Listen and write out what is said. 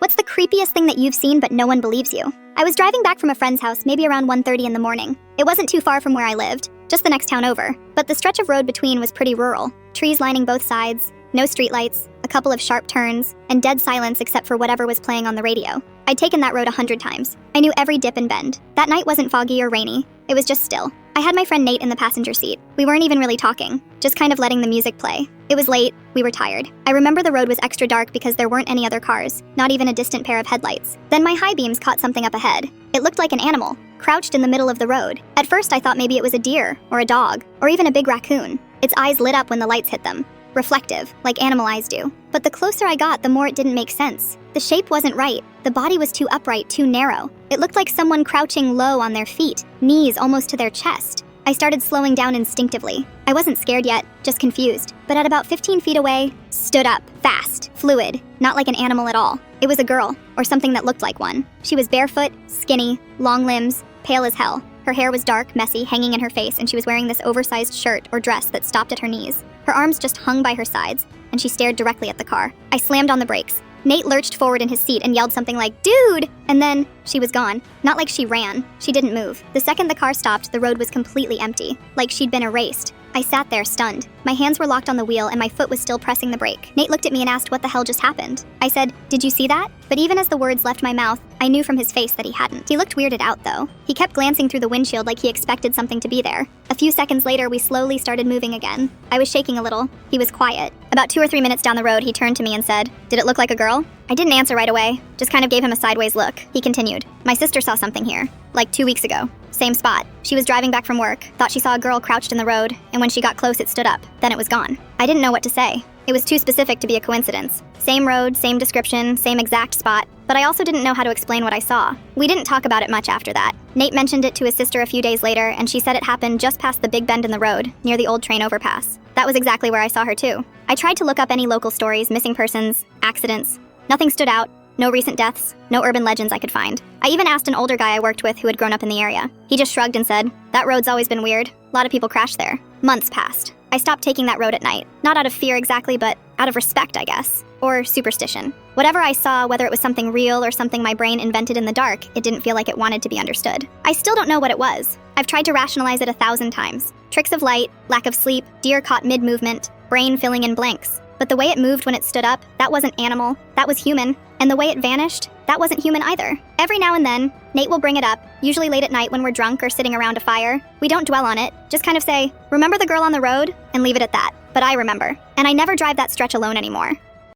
What's the creepiest thing that you've seen but no one believes you? I was driving back from a friend's house maybe around 1:30 in the morning. It wasn't too far from where I lived, just the next town over, but the stretch of road between was pretty rural. Trees lining both sides, no streetlights, a couple of sharp turns, and dead silence except for whatever was playing on the radio. I'd taken that road 100 times. I knew every dip and bend. That night wasn't foggy or rainy. It was just still. I had my friend Nate in the passenger seat. We weren't even really talking, just kind of letting the music play. It was late, we were tired. I remember the road was extra dark because there weren't any other cars, not even a distant pair of headlights. Then my high beams caught something up ahead. It looked like an animal, crouched in the middle of the road. At first I thought maybe it was a deer, or a dog, or even a big raccoon. Its eyes lit up when the lights hit them. Reflective, like animal eyes do. But the closer I got, the more it didn't make sense. The shape wasn't right. The body was too upright, too narrow. It looked like someone crouching low on their feet, knees almost to their chest. I started slowing down instinctively. I wasn't scared yet, just confused. But at about 15 feet away, stood up, fast, fluid, not like an animal at all. It was a girl, or something that looked like one. She was barefoot, skinny, long limbs, pale as hell. Her hair was dark, messy, hanging in her face, and she was wearing this oversized shirt or dress that stopped at her knees. Her arms just hung by her sides, and she stared directly at the car. I slammed on the brakes. Nate lurched forward in his seat and yelled something like, "Dude!" And then, she was gone. Not like she ran. She didn't move. The second the car stopped, the road was completely empty, like she'd been erased. I sat there, stunned. My hands were locked on the wheel and my foot was still pressing the brake. Nate looked at me and asked what the hell just happened. I said, "Did you see that?" But even as the words left my mouth, I knew from his face that he hadn't. He looked weirded out, though. He kept glancing through the windshield like he expected something to be there. A few seconds later, we slowly started moving again. I was shaking a little. He was quiet. About 2 or 3 minutes down the road, he turned to me and said, "Did it look like a girl?" I didn't answer right away, just kind of gave him a sideways look. He continued, "My sister saw something here, like 2 weeks ago. Same spot. She was driving back from work, thought she saw a girl crouched in the road, and when she got close, it stood up. Then it was gone." I didn't know what to say. It was too specific to be a coincidence. Same road, same description, same exact spot, but I also didn't know how to explain what I saw. We didn't talk about it much after that. Nate mentioned it to his sister a few days later, and she said it happened just past the big bend in the road, near the old train overpass. That was exactly where I saw her too. I tried to look up any local stories, missing persons, accidents. Nothing stood out. No recent deaths, no urban legends I could find. I even asked an older guy I worked with who had grown up in the area. He just shrugged and said, "That road's always been weird. A lot of people crash there." Months passed. I stopped taking that road at night. Not out of fear exactly, but out of respect, I guess. Or superstition. Whatever I saw, whether it was something real or something my brain invented in the dark, it didn't feel like it wanted to be understood. I still don't know what it was. I've tried to rationalize it 1,000 times. Tricks of light, lack of sleep, deer caught mid-movement, brain filling in blanks. But the way it moved when it stood up, that wasn't animal, that was human. And the way it vanished, that wasn't human either. Every now and then, Nate will bring it up, usually late at night when we're drunk or sitting around a fire. We don't dwell on it, just kind of say, "Remember the girl on the road?" and leave it at that. But I remember. And I never drive that stretch alone anymore.